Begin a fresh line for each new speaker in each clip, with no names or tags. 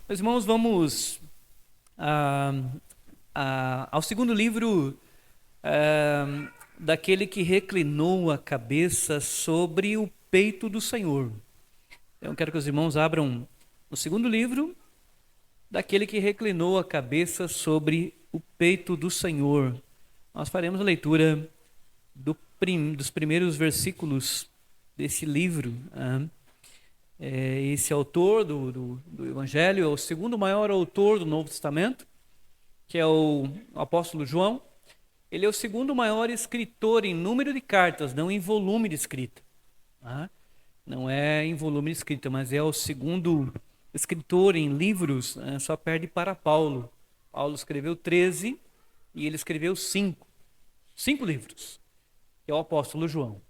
Meus irmãos, vamos ah, ao segundo livro daquele que reclinou a cabeça sobre o peito do Senhor. Eu quero que os irmãos abram o segundo livro daquele que reclinou a cabeça sobre o peito do Senhor. Nós faremos a leitura dos primeiros versículos desse livro. Esse autor do Evangelho é o segundo maior autor do Novo Testamento, que é o apóstolo João. Ele é o segundo maior escritor em número de cartas, não em volume de escrita. Não é em volume de escrita, mas é o segundo escritor em livros, só perde para Paulo. Paulo escreveu 13 e ele escreveu 5 livros, que é o apóstolo João.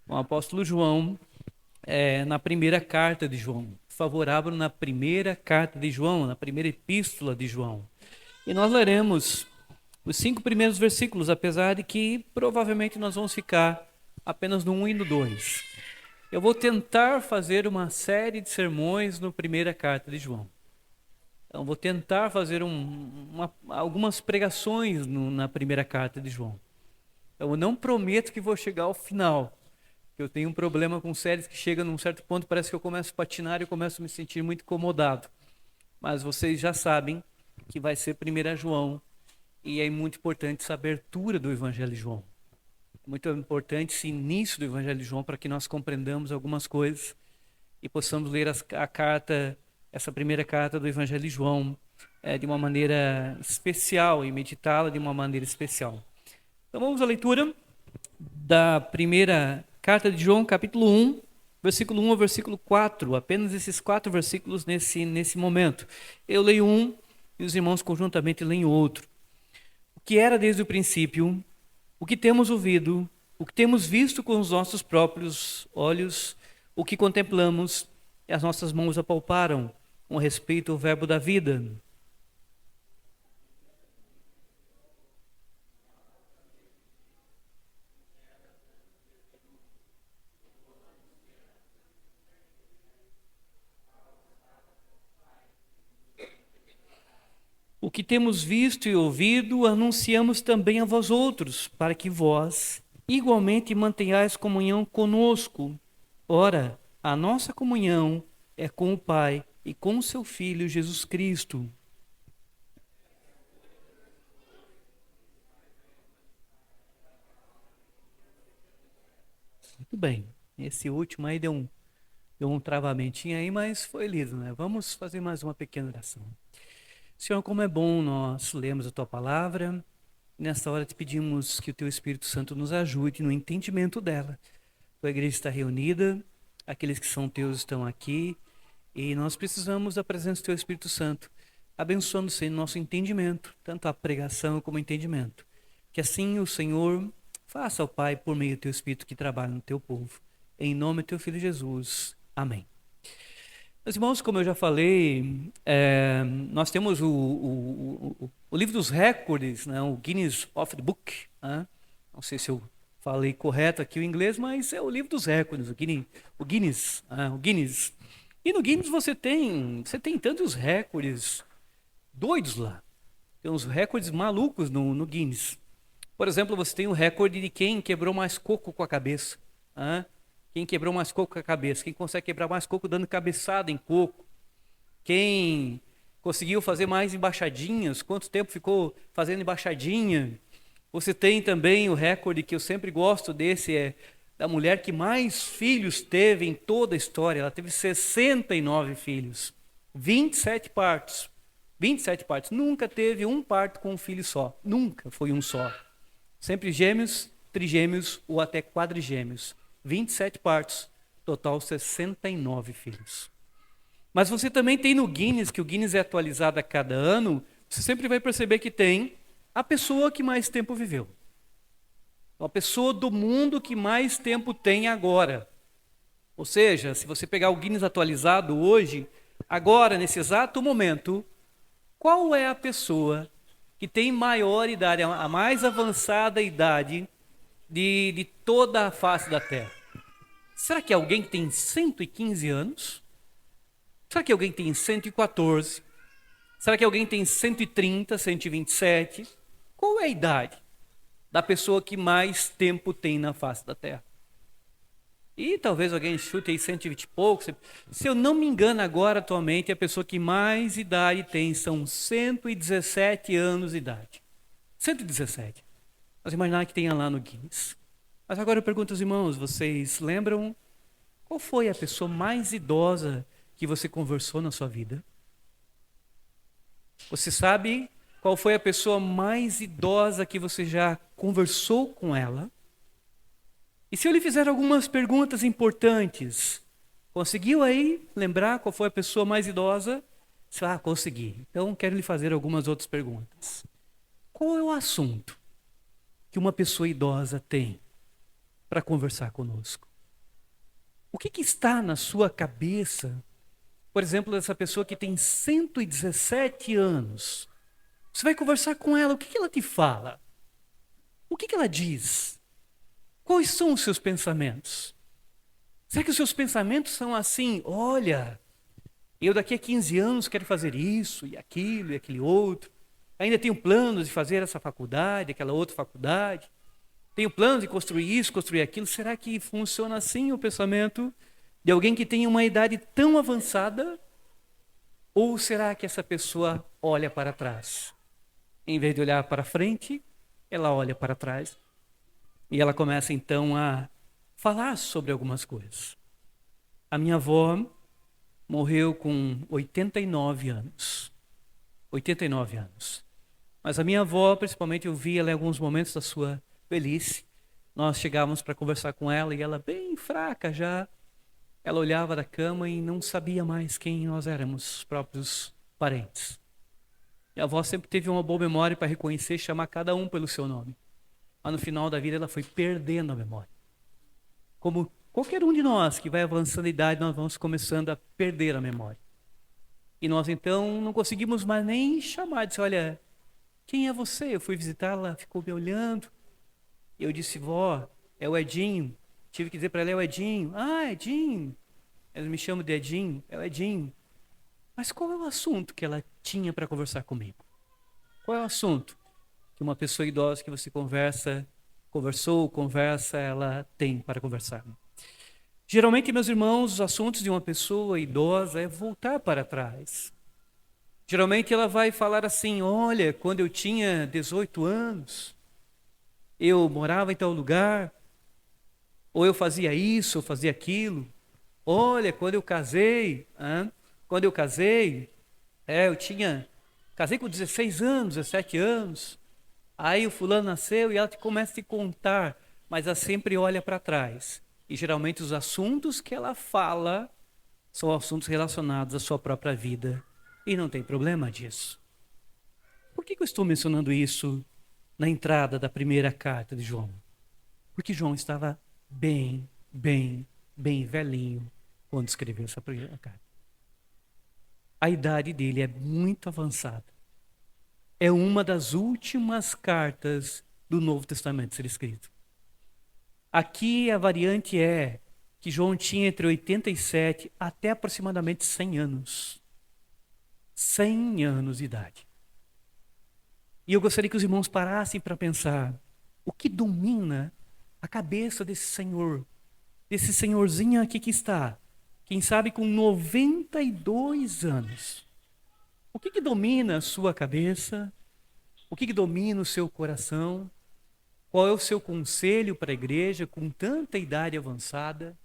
O apóstolo João, na primeira carta de João, favorável na primeira carta de João, na primeira epístola de João. E nós leremos os 5 primeiros versículos, apesar de que provavelmente nós vamos ficar apenas no 1 e no 2. Eu vou tentar fazer uma série de sermões na primeira carta de João. Então, vou tentar fazer algumas pregações na primeira carta de João. Então, eu não prometo que vou chegar ao final. Eu tenho um problema com séries que chegam num certo ponto, parece que eu começo a patinar e eu começo a me sentir muito incomodado. Mas vocês já sabem que vai ser 1 João, e é muito importante essa abertura do Evangelho de João. É muito importante esse início do Evangelho de João para que nós compreendamos algumas coisas e possamos ler essa primeira carta do Evangelho de João de uma maneira especial e meditá-la de uma maneira especial. Então vamos à leitura da primeira carta de João, capítulo 1, versículo 1 ao versículo 4, apenas esses 4 versículos nesse momento. Eu leio um e os irmãos conjuntamente leem outro. O que era desde o princípio, o que temos ouvido, o que temos visto com os nossos próprios olhos, o que contemplamos e as nossas mãos apalparam com respeito ao verbo da vida. O que temos visto e ouvido, anunciamos também a vós outros, para que vós igualmente mantenhais comunhão conosco. Ora, a nossa comunhão é com o Pai e com o seu Filho Jesus Cristo. Muito bem, esse último aí deu um travamentinho aí, mas foi lido, né? Vamos fazer mais uma pequena oração. Senhor, como é bom nós lermos a Tua Palavra. Nesta hora te pedimos que o Teu Espírito Santo nos ajude no entendimento dela. A igreja está reunida, aqueles que são Teus estão aqui, e nós precisamos da presença do Teu Espírito Santo, abençoando, Senhor, nosso entendimento, tanto a pregação como o entendimento. Que assim o Senhor faça ao Pai, por meio do Teu Espírito que trabalha no Teu povo. Em nome do Teu Filho Jesus. Amém. Meus irmãos, como eu já falei, nós temos o livro dos recordes, né, o Guinness of the Book. Não sei se eu falei correto aqui o inglês, mas é o livro dos recordes, o Guinness. E no Guinness você tem tantos recordes doidos lá. Tem uns recordes malucos no Guinness. Por exemplo, você tem o recorde de quem quebrou mais coco com a cabeça. Quem quebrou mais coco com a cabeça? Quem consegue quebrar mais coco dando cabeçada em coco? Quem conseguiu fazer mais embaixadinhas? Quanto tempo ficou fazendo embaixadinha? Você tem também o recorde que eu sempre gosto desse, da mulher que mais filhos teve em toda a história. Ela teve 69 filhos, 27 partos. 27 partos. Nunca teve um parto com um filho só. Nunca foi um só. Sempre gêmeos, trigêmeos ou até quadrigêmeos. 27 partos, total 69 filhos. Mas você também tem no Guinness, que o Guinness é atualizado a cada ano, você sempre vai perceber que tem a pessoa que mais tempo viveu. A pessoa do mundo que mais tempo tem agora. Ou seja, se você pegar o Guinness atualizado hoje, agora, nesse exato momento, qual é a pessoa que tem maior idade, a mais avançada idade de toda a face da Terra? Será que é alguém que tem 115 anos? Será que é alguém que tem 114? Será que alguém tem 130, 127? Qual é a idade da pessoa que mais tempo tem na face da Terra? E talvez alguém chute aí 120 e pouco. Se eu não me engano agora, atualmente, a pessoa que mais idade tem são 117 anos de idade. 117. Mas imaginar que tenha lá no Guinness. Mas agora eu pergunto aos irmãos, vocês lembram qual foi a pessoa mais idosa que você conversou na sua vida? Você sabe qual foi a pessoa mais idosa que você já conversou com ela? E se eu lhe fizer algumas perguntas importantes, conseguiu aí lembrar qual foi a pessoa mais idosa? Consegui. Então quero lhe fazer algumas outras perguntas. Qual é o assunto que uma pessoa idosa tem para conversar conosco? O que está na sua cabeça? Por exemplo, dessa pessoa que tem 117 anos. Você vai conversar com ela, o que ela te fala? O que ela diz? Quais são os seus pensamentos? Será que os seus pensamentos são assim? Olha, eu daqui a 15 anos quero fazer isso e aquele outro. Ainda tenho planos de fazer essa faculdade, aquela outra faculdade. Tenho planos de construir isso, construir aquilo. Será que funciona assim o pensamento de alguém que tem uma idade tão avançada? Ou será que essa pessoa olha para trás? Em vez de olhar para frente, ela olha para trás. E ela começa então a falar sobre algumas coisas. A minha avó morreu com 89 anos. 89 anos. Mas a minha avó, principalmente, eu vi ela em alguns momentos da sua velhice. Nós chegávamos para conversar com ela e ela bem fraca já. Ela olhava da cama e não sabia mais quem nós éramos, os próprios parentes. Minha avó sempre teve uma boa memória para reconhecer e chamar cada um pelo seu nome. Mas no final da vida ela foi perdendo a memória. Como qualquer um de nós que vai avançando a idade, nós vamos começando a perder a memória. E nós então não conseguimos mais nem chamar. Disse, olha, quem é você? Eu fui visitá-la, ficou me olhando. Eu disse, vó, é o Edinho. Tive que dizer para ela, é o Edinho. Ah, Edinho. Ela me chama de Edinho, é o Edinho. Mas qual é o assunto que ela tinha para conversar comigo? Qual é o assunto que uma pessoa idosa que você conversa, ela tem para conversar? Geralmente, meus irmãos, os assuntos de uma pessoa idosa é voltar para trás. Geralmente ela vai falar assim, olha, quando eu tinha 18 anos, eu morava em tal lugar, ou eu fazia isso, ou fazia aquilo. Olha, quando eu casei, casei com 16 anos, 17 anos, aí o fulano nasceu e ela começa a te contar, mas ela sempre olha para trás. E geralmente os assuntos que ela fala são assuntos relacionados à sua própria vida. E não tem problema disso. Por que eu estou mencionando isso na entrada da primeira carta de João? Porque João estava bem velhinho quando escreveu essa primeira carta. A idade dele é muito avançada. É uma das últimas cartas do Novo Testamento a ser escrito. Aqui a variante é que João tinha entre 87 até aproximadamente 100 anos. 100 anos de idade. E eu gostaria que os irmãos parassem para pensar o que domina a cabeça desse senhor, desse senhorzinho aqui que está, quem sabe com 92 anos. O que domina a sua cabeça? O que domina o seu coração? Qual é o seu conselho para a igreja com tanta idade avançada?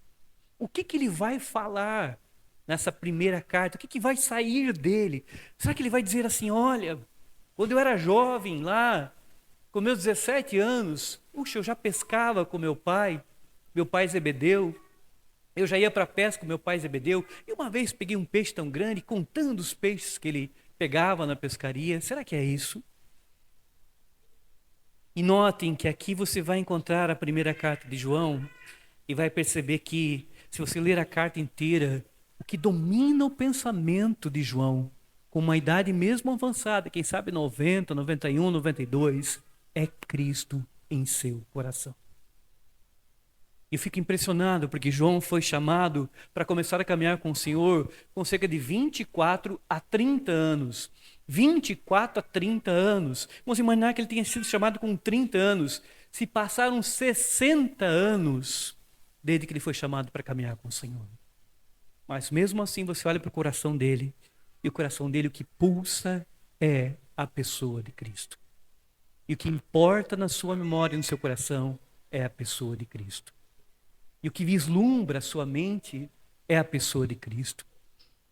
O que ele vai falar nessa primeira carta? O que vai sair dele? Será que ele vai dizer assim, olha, quando eu era jovem lá, com meus 17 anos, puxa, eu já pescava com meu pai Zebedeu, eu já ia para a pesca com meu pai Zebedeu, e uma vez peguei um peixe tão grande, contando os peixes que ele pegava na pescaria. Será que é isso? E notem que aqui você vai encontrar a primeira carta de João e vai perceber que, se você ler a carta inteira, o que domina o pensamento de João, com uma idade mesmo avançada, quem sabe 90, 91, 92, é Cristo em seu coração. E fico impressionado porque João foi chamado para começar a caminhar com o Senhor com cerca de 24 a 30 anos. 24 a 30 anos. Vamos imaginar que ele tenha sido chamado com 30 anos. Se passaram 60 anos desde que ele foi chamado para caminhar com o Senhor. Mas mesmo assim você olha para o coração dele, e o coração dele o que pulsa é a pessoa de Cristo. E o que importa na sua memória e no seu coração é a pessoa de Cristo. E o que vislumbra a sua mente é a pessoa de Cristo.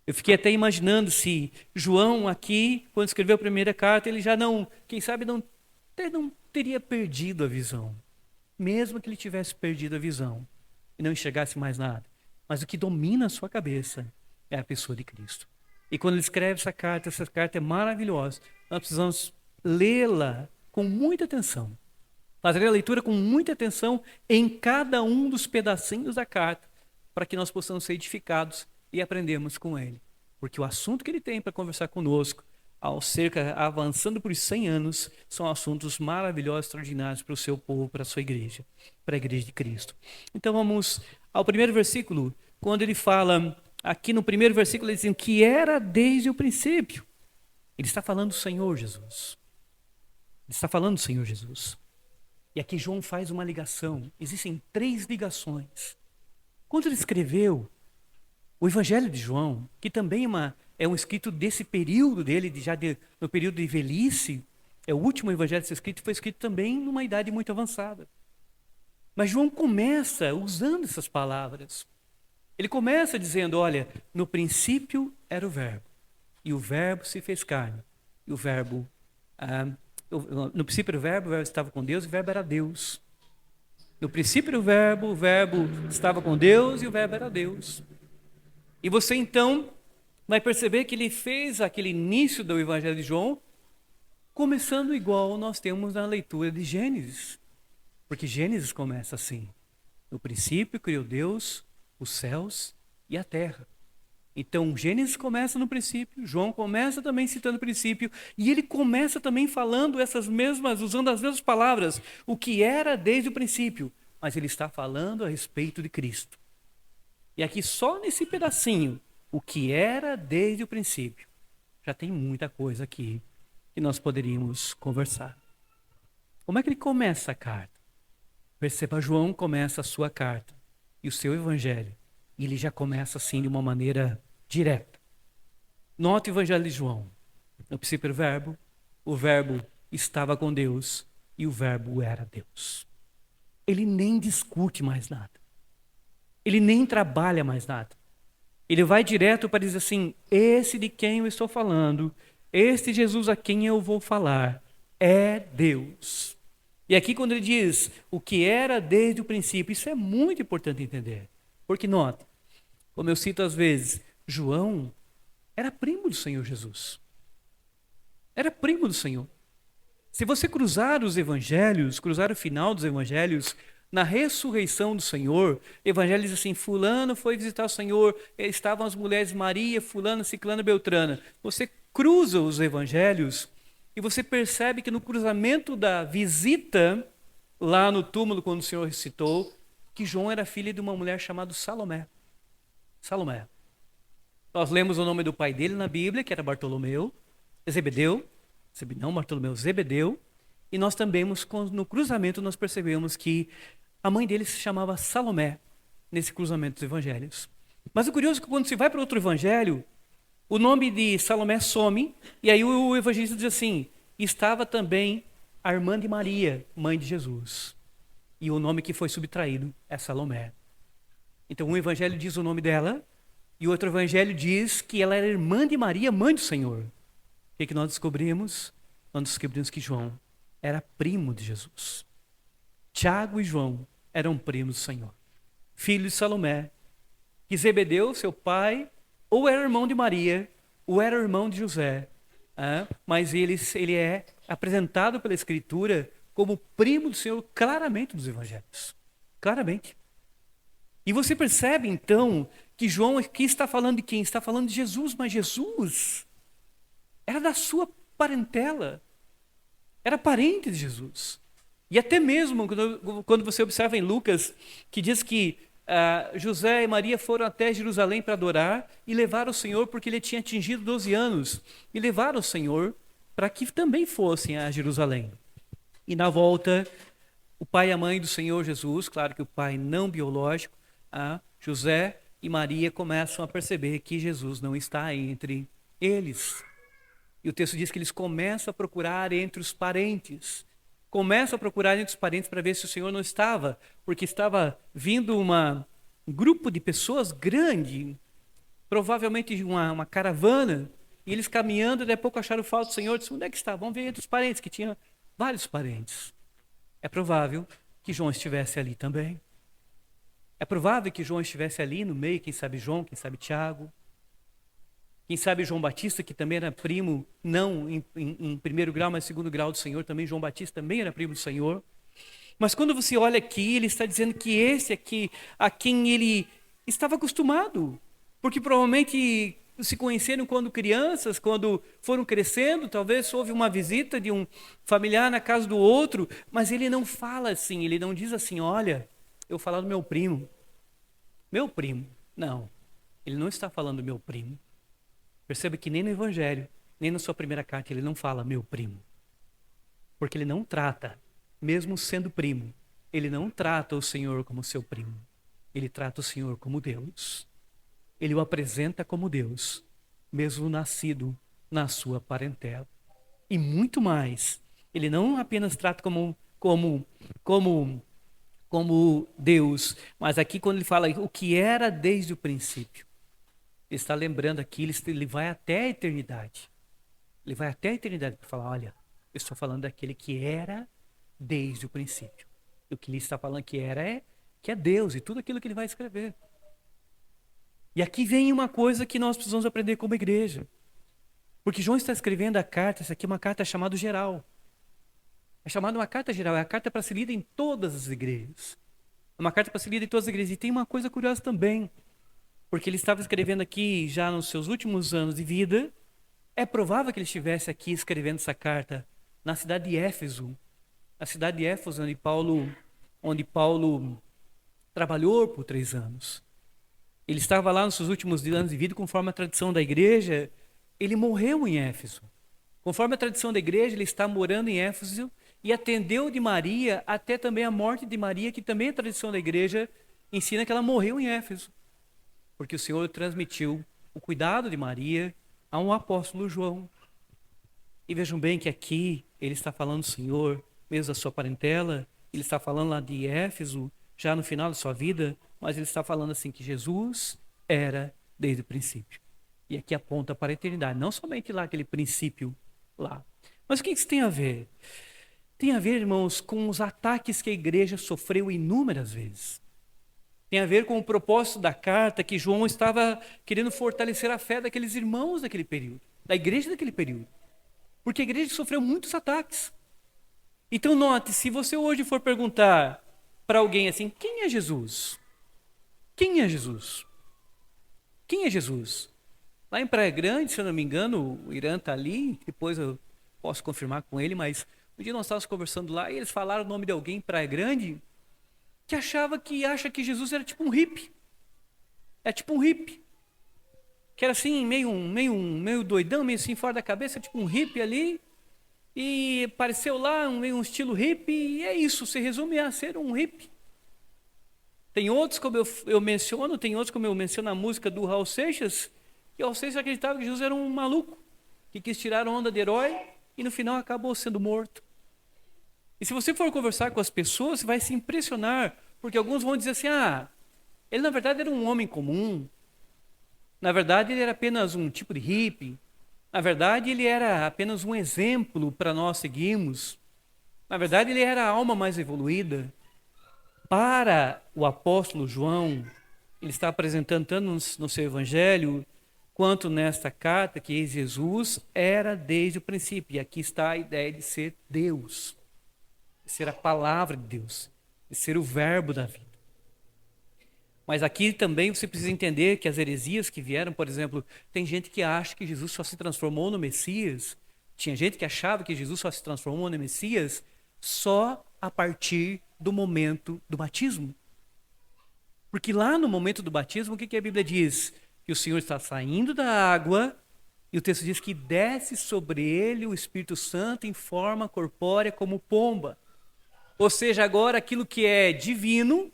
Eu fiquei até imaginando se João aqui, quando escreveu a primeira carta, ele já não, quem sabe, até não teria perdido a visão. Mesmo que ele tivesse perdido a visão e não enxergasse mais nada. Mas o que domina a sua cabeça é a pessoa de Cristo. E quando ele escreve essa carta é maravilhosa. Nós precisamos lê-la com muita atenção. Fazer a leitura com muita atenção em cada um dos pedacinhos da carta, para que nós possamos ser edificados e aprendermos com ele. Porque o assunto que ele tem para conversar conosco, avançando por 100 anos, são assuntos maravilhosos, extraordinários para o seu povo, para a sua igreja, para a igreja de Cristo. Então vamos ao primeiro versículo, quando ele fala, aqui no primeiro versículo, ele diz que era desde o princípio. Ele está falando do Senhor Jesus. Ele está falando do Senhor Jesus. E aqui João faz uma ligação. Existem 3 ligações. Quando ele escreveu o Evangelho de João, que também é um escrito desse período dele, no período de velhice, é o último Evangelho a ser escrito, foi escrito também numa idade muito avançada. Mas João começa usando essas palavras. Ele começa dizendo, olha, no princípio era o Verbo, e o Verbo se fez carne, e o Verbo... no princípio era o Verbo estava com Deus, e o Verbo era Deus. No princípio era o Verbo estava com Deus, e o Verbo era Deus. E você então vai perceber que ele fez aquele início do Evangelho de João, começando igual nós temos na leitura de Gênesis. Porque Gênesis começa assim, no princípio criou Deus os céus e a terra. Então, Gênesis começa no princípio, João começa também citando o princípio, e ele começa também falando usando as mesmas palavras, o que era desde o princípio, mas ele está falando a respeito de Cristo. E aqui só nesse pedacinho, o que era desde o princípio, já tem muita coisa aqui que nós poderíamos conversar. Como é que ele começa a carta? Perceba, João começa a sua carta e o seu evangelho, e ele já começa assim de uma maneira direta. Note o Evangelho de João. No princípio era o Verbo estava com Deus e o Verbo era Deus. Ele nem discute mais nada. Ele nem trabalha mais nada. Ele vai direto para dizer assim, esse de quem eu estou falando, este Jesus a quem eu vou falar, é Deus. E aqui quando ele diz o que era desde o princípio, isso é muito importante entender. Porque nota, como eu cito às vezes, João era primo do Senhor Jesus. Era primo do Senhor. Se você cruzar os evangelhos, cruzar o final dos evangelhos, na ressurreição do Senhor, evangelho diz assim, fulano foi visitar o Senhor, estavam as mulheres Maria, fulano, ciclana, beltrana. Você cruza os evangelhos e você percebe que no cruzamento da visita, lá no túmulo, quando o Senhor ressuscitou, que João era filho de uma mulher chamada Salomé. Salomé. Nós lemos o nome do pai dele na Bíblia, que era Bartolomeu, Zebedeu, Zebedeu, e nós também, no cruzamento, nós percebemos que a mãe dele se chamava Salomé, nesse cruzamento dos evangelhos. Mas o curioso é que quando se vai para outro evangelho, o nome de Salomé some, e aí o evangelista diz assim, estava também a irmã de Maria, mãe de Jesus. E o nome que foi subtraído é Salomé. Então um evangelho diz o nome dela, e o outro evangelho diz que ela era irmã de Maria, mãe do Senhor. O que nós descobrimos? Nós descobrimos que João era primo de Jesus. Tiago e João eram primos do Senhor. Filho de Salomé, que Zebedeu, seu pai, ou era irmão de Maria, ou era irmão de José. Mas ele é apresentado pela Escritura como primo do Senhor claramente nos evangelhos. Claramente. E você percebe então que João aqui está falando de quem? Está falando de Jesus, mas Jesus era da sua parentela. Era parente de Jesus. E até mesmo quando você observa em Lucas, que diz que José e Maria foram até Jerusalém para adorar e levaram o Senhor porque ele tinha atingido 12 anos. E levaram o Senhor para que também fossem a Jerusalém. E na volta, o pai e a mãe do Senhor Jesus, claro que o pai não biológico, José e Maria começam a perceber que Jesus não está entre eles. E o texto diz que eles começam a procurar entre os parentes. Começam a procurar entre os parentes para ver se o Senhor não estava, porque estava vindo um grupo de pessoas grande, provavelmente uma caravana, e eles caminhando, daí a pouco acharam falta do Senhor, disseram, onde é que está? Vamos ver entre os parentes, que tinha vários parentes. É provável que João estivesse ali também. É provável que João estivesse ali no meio, quem sabe João, quem sabe Tiago, quem sabe João Batista, que também era primo, não em primeiro grau, mas segundo grau do Senhor, também João Batista também era primo do Senhor. Mas quando você olha aqui, ele está dizendo que esse aqui, a quem ele estava acostumado, porque provavelmente se conheceram quando crianças, quando foram crescendo, talvez houve uma visita de um familiar na casa do outro, mas ele não fala assim, ele não diz assim, olha, eu vou falar do meu primo. Meu primo. Não, ele não está falando do meu primo. Perceba que nem no Evangelho, nem na sua primeira carta, ele não fala meu primo. Porque ele não trata, mesmo sendo primo, ele não trata o Senhor como seu primo. Ele trata o Senhor como Deus. Ele o apresenta como Deus, mesmo nascido na sua parentela. E muito mais, ele não apenas trata como Deus, mas aqui quando ele fala o que era desde o princípio, ele está lembrando aqui, ele vai até a eternidade. Ele vai até a eternidade para falar, olha, eu estou falando daquele que era desde o princípio. E o que ele está falando que é Deus e tudo aquilo que ele vai escrever. E aqui vem uma coisa que nós precisamos aprender como igreja. Porque João está escrevendo a carta, essa aqui é uma carta chamada geral. É chamada uma carta geral, é a carta para ser lida em todas as igrejas. É uma carta para ser lida em todas as igrejas. E tem uma coisa curiosa também. Porque ele estava escrevendo aqui já nos seus últimos anos de vida. É provável que ele estivesse aqui escrevendo essa carta na cidade de Éfeso. Na cidade de Éfeso, onde Paulo trabalhou por 3 anos. Ele estava lá nos seus últimos anos de vida, conforme a tradição da igreja, ele morreu em Éfeso. Conforme a tradição da igreja, ele está morando em Éfeso e atendeu de Maria até também a morte de Maria, que também a tradição da igreja ensina que ela morreu em Éfeso. Porque o Senhor transmitiu o cuidado de Maria a um apóstolo João. E vejam bem que aqui ele está falando do Senhor, mesmo da sua parentela, ele está falando lá de Éfeso, já no final da sua vida, mas ele está falando assim que Jesus era desde o princípio. E aqui aponta para a eternidade, não somente lá aquele princípio lá. Mas o que isso tem a ver? Tem a ver, irmãos, com os ataques que a igreja sofreu inúmeras vezes. Tem a ver com o propósito da carta que João estava querendo fortalecer a fé daqueles irmãos daquele período, da igreja daquele período. Porque a igreja sofreu muitos ataques. Então note, se você hoje for perguntar para alguém assim, quem é Jesus? Quem é Jesus? Quem é Jesus? Lá em Praia Grande, se eu não me engano, o Irã está ali, depois eu posso confirmar com ele, mas um dia nós estávamos conversando lá e eles falaram o nome de alguém em Praia Grande que acha que Jesus era tipo um hippie. É tipo um hippie. Que era assim, meio doidão, meio assim fora da cabeça, tipo um hippie ali. E apareceu lá meio um estilo hippie, e é isso, se resume a ser um hippie. Tem outros, como eu menciono, na música do Raul Seixas, que o Raul Seixas acreditava que Jesus era um maluco, que quis tirar a onda de herói e no final acabou sendo morto. E se você for conversar com as pessoas, você vai se impressionar, porque alguns vão dizer assim, ele na verdade era um homem comum, na verdade ele era apenas um tipo de hippie, na verdade ele era apenas um exemplo para nós seguirmos, na verdade ele era a alma mais evoluída. Para o apóstolo João, ele está apresentando tanto no seu evangelho, quanto nesta carta, que Jesus era desde o princípio. E aqui está a ideia de ser Deus, de ser a palavra de Deus, de ser o verbo da vida. Mas aqui também você precisa entender que as heresias que vieram, por exemplo, tem gente que acha que Jesus só se transformou no Messias, tinha gente que achava que Jesus só se transformou no Messias só a partir do momento do batismo. Porque lá no momento do batismo, o que a Bíblia diz? Que o Senhor está saindo da água e o texto diz que desce sobre ele o Espírito Santo em forma corpórea como pomba. Ou seja, agora aquilo que é divino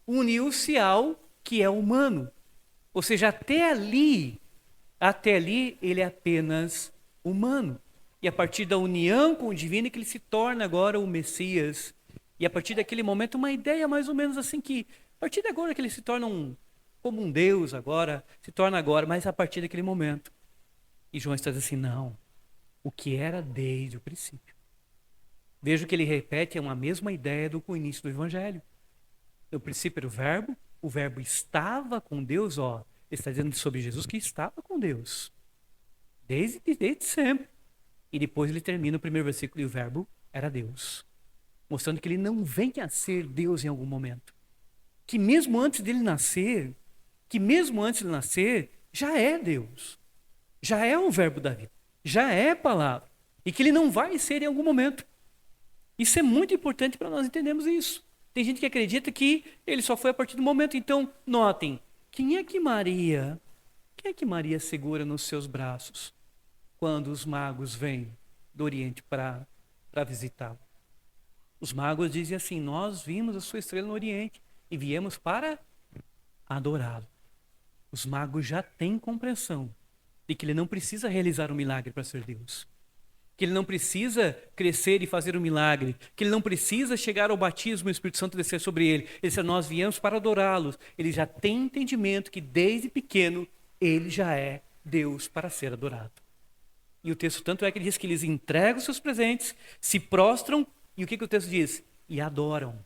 uniu-se ao que é humano. Ou seja, até ali ele é apenas humano. E a partir da união com o divino é que ele se torna agora o Messias. E a partir daquele momento, uma ideia mais ou menos assim que, a partir de agora que ele se torna como um Deus agora, se torna agora, mas a partir daquele momento. E João está dizendo assim, não, o que era desde o princípio. Veja que ele repete uma mesma ideia do início do Evangelho. No princípio era o verbo estava com Deus, ó. Ele está dizendo sobre Jesus que estava com Deus. Desde sempre. E depois ele termina o primeiro versículo e o verbo era Deus. Mostrando que ele não vem a ser Deus em algum momento. Que mesmo antes dele nascer, já é Deus. Já é o verbo da vida. Já é palavra. E que ele não vai ser em algum momento. Isso é muito importante para nós entendermos isso. Tem gente que acredita que ele só foi a partir do momento. Então, notem, quem é que Maria segura nos seus braços quando os magos vêm do Oriente para visitá-lo? Os magos dizem assim, nós vimos a sua estrela no Oriente e viemos para adorá-lo. Os magos já têm compreensão de que ele não precisa realizar um milagre para ser Deus. Que ele não precisa crescer e fazer um milagre, que ele não precisa chegar ao batismo e o Espírito Santo descer sobre ele. Ele diz, nós viemos para adorá-los. Ele já tem entendimento que desde pequeno ele já é Deus para ser adorado. E o texto tanto é que ele diz que eles entregam os seus presentes, se prostram, e o que o texto diz? E adoram.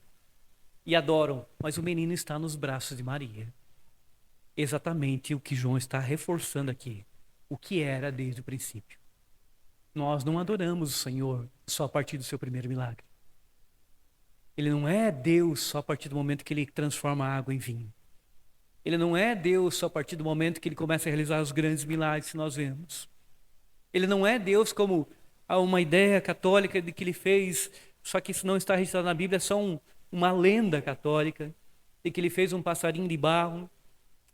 E adoram, mas o menino está nos braços de Maria. Exatamente o que João está reforçando aqui. O que era desde o princípio. Nós não adoramos o Senhor só a partir do seu primeiro milagre. Ele não é Deus só a partir do momento que ele transforma a água em vinho. Ele não é Deus só a partir do momento que ele começa a realizar os grandes milagres que nós vemos. Ele não é Deus como há uma ideia católica de que ele fez, só que isso não está registrado na Bíblia, é só uma lenda católica, de que ele fez um passarinho de barro.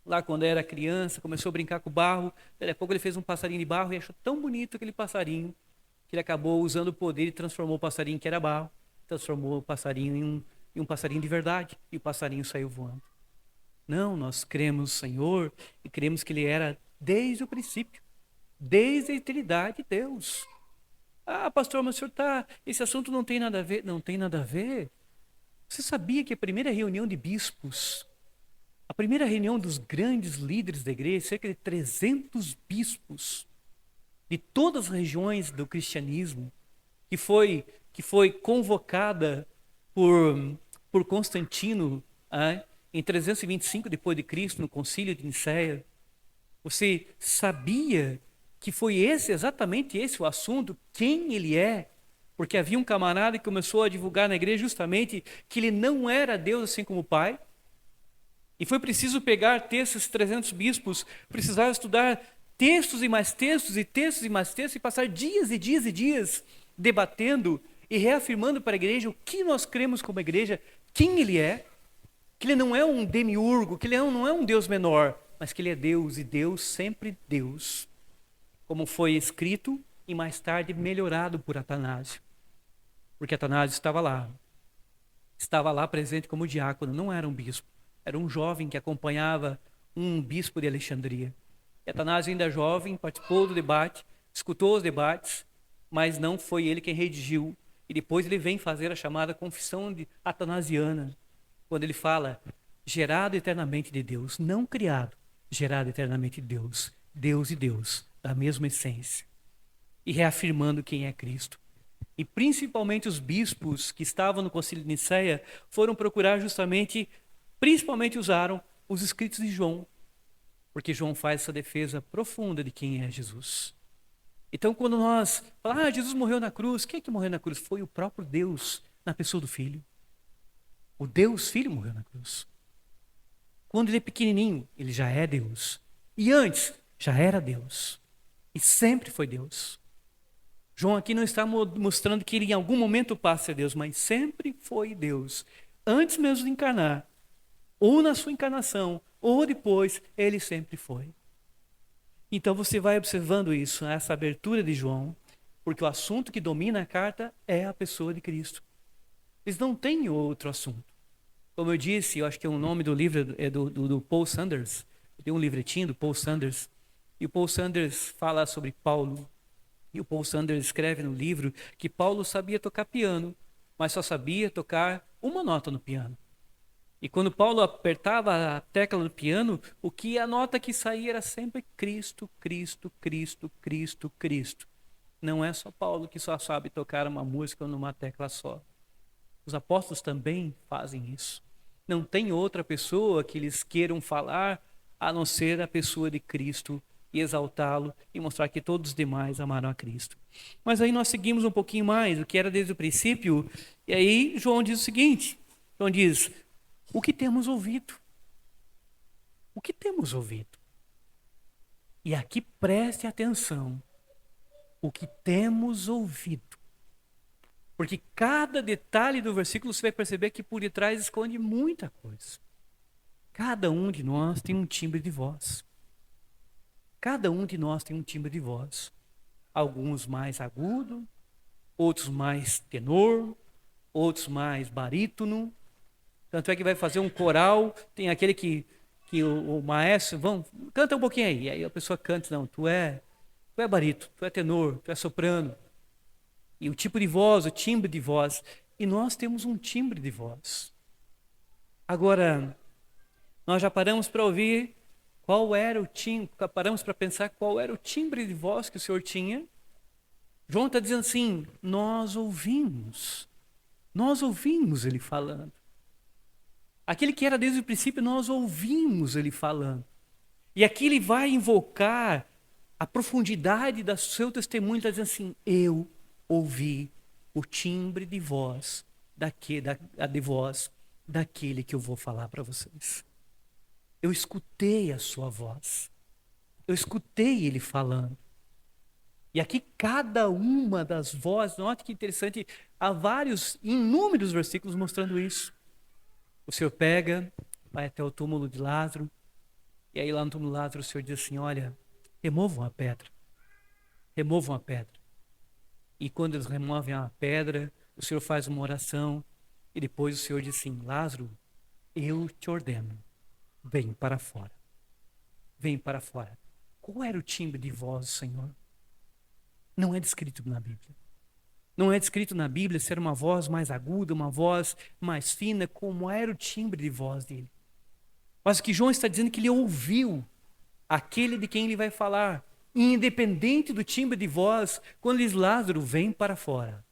Lá quando era criança, começou a brincar com o barro, daqui a pouco ele fez um passarinho de barro e achou tão bonito aquele passarinho, que ele acabou usando o poder e transformou o passarinho que era barro, transformou o passarinho em um passarinho de verdade, e o passarinho saiu voando. Não, nós cremos no Senhor e cremos que ele era desde o princípio, desde a eternidade, Deus. Ah, pastor, mas o senhor esse assunto não tem nada a ver. Não tem nada a ver. Você sabia que a primeira reunião de bispos, a primeira reunião dos grandes líderes da igreja, cerca de 300 bispos de todas as regiões do cristianismo, que foi convocada por Constantino em 325 depois de Cristo, no Concílio de Nicéia. Você sabia que foi exatamente esse o assunto, quem ele é? Porque havia um camarada que começou a divulgar na igreja justamente que ele não era Deus assim como o Pai. E foi preciso pegar textos, 300 bispos, precisaram estudar textos e mais textos, e textos e mais textos, e passar dias e dias e dias debatendo e reafirmando para a igreja o que nós cremos como igreja, quem ele é, que ele não é um demiurgo, que ele não é um Deus menor, mas que ele é Deus, e Deus sempre Deus. Como foi escrito e mais tarde melhorado por Atanásio. Porque Atanásio estava lá presente como diácono, não era um bispo. Era um jovem que acompanhava um bispo de Alexandria. E Atanásio, ainda jovem, participou do debate, escutou os debates, mas não foi ele quem redigiu. E depois ele vem fazer a chamada confissão atanasiana, quando ele fala, gerado eternamente de Deus, não criado, gerado eternamente de Deus, Deus e Deus, da mesma essência. E reafirmando quem é Cristo. E principalmente os bispos que estavam no Concílio de Nicéia foram procurar principalmente usaram os escritos de João, porque João faz essa defesa profunda de quem é Jesus. Então, quando nós falamos, Jesus morreu na cruz, quem é que morreu na cruz? Foi o próprio Deus, na pessoa do Filho. O Deus Filho morreu na cruz. Quando ele é pequenininho, ele já é Deus. E antes, já era Deus. E sempre foi Deus. João aqui não está mostrando que ele em algum momento passa a ser Deus, mas sempre foi Deus. Antes mesmo de encarnar, ou na sua encarnação, ou depois, ele sempre foi. Então você vai observando isso, essa abertura de João, porque o assunto que domina a carta é a pessoa de Cristo. Eles não têm outro assunto. Como eu disse, eu acho que o nome do livro é do Paul Sanders. Tem um livretinho do Paul Sanders. E o Paul Sanders fala sobre Paulo. E o Paul Sanders escreve no livro que Paulo sabia tocar piano, mas só sabia tocar uma nota no piano. E quando Paulo apertava a tecla do piano, a nota que saía era sempre Cristo, Cristo, Cristo, Cristo, Cristo. Não é só Paulo que só sabe tocar uma música numa tecla só. Os apóstolos também fazem isso. Não tem outra pessoa que eles queiram falar a não ser a pessoa de Cristo e exaltá-lo e mostrar que todos os demais amaram a Cristo. Mas aí nós seguimos um pouquinho mais, o que era desde o princípio, e aí João diz o seguinte, João diz, o que temos ouvido? O que temos ouvido? E aqui preste atenção, o que temos ouvido. Porque cada detalhe do versículo você vai perceber que por detrás esconde muita coisa. Cada um de nós tem um timbre de voz. Cada um de nós tem um timbre de voz. Alguns mais agudo, outros mais tenor, outros mais barítono. Tanto é que vai fazer um coral, tem aquele que o maestro, canta um pouquinho aí. E aí a pessoa canta, não, tu é barítono, tu é tenor, tu é soprano. E o tipo de voz, o timbre de voz. E nós temos um timbre de voz. Agora, nós já paramos para ouvir qual era o timbre, paramos para pensar qual era o timbre de voz que o Senhor tinha. João está dizendo assim, nós ouvimos ele falando. Aquele que era desde o princípio, nós ouvimos ele falando. E aqui ele vai invocar a profundidade do seu testemunho, está dizendo assim, eu ouvi o timbre de voz daquele que eu vou falar para vocês. Eu escutei a sua voz. Eu escutei ele falando. E aqui cada uma das vozes, note que interessante, há inúmeros versículos mostrando isso. O Senhor vai até o túmulo de Lázaro, e aí lá no túmulo de Lázaro o Senhor diz assim, olha, removam a pedra. Removam a pedra. E quando eles removem a pedra, o Senhor faz uma oração, e depois o Senhor diz assim, Lázaro, eu te ordeno, vem para fora. Vem para fora. Qual era o timbre de voz do Senhor? Não é descrito na Bíblia. Não é descrito na Bíblia ser uma voz mais aguda, uma voz mais fina, como era o timbre de voz dele. Mas o que João está dizendo é que ele ouviu aquele de quem ele vai falar. Independente do timbre de voz, quando diz Lázaro, vem para fora.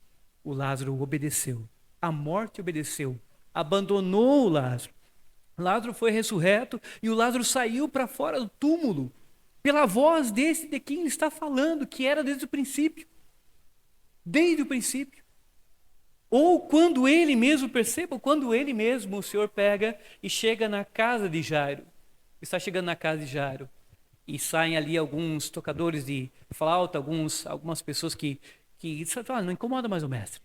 O Lázaro obedeceu. A morte obedeceu. Abandonou o Lázaro. Lázaro foi ressurreto e o Lázaro saiu para fora do túmulo pela voz desse de quem ele está falando, que era desde o princípio. Desde o princípio. Ou quando ele mesmo, perceba, quando ele mesmo, o Senhor pega e chega na casa de Jairo. Está chegando na casa de Jairo. E saem ali alguns tocadores de flauta, algumas pessoas que não incomoda mais o mestre.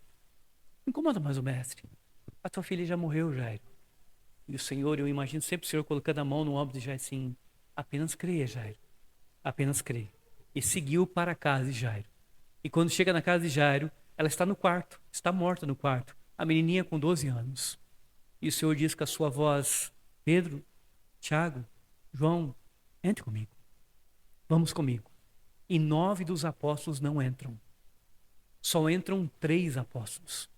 Não incomoda mais o mestre. A tua filha já morreu, Jairo. E o Senhor, eu imagino sempre o Senhor colocando a mão no ombro de Jairo assim, apenas creia, Jairo. Apenas creia. E seguiu para a casa de Jairo. E quando chega na casa de Jairo, ela está no quarto, está morta no quarto. A menininha com 12 anos. E o Senhor diz com a sua voz, Pedro, Tiago, João, entre comigo. Vamos comigo. E 9 dos apóstolos não entram. Só entram 3 apóstolos.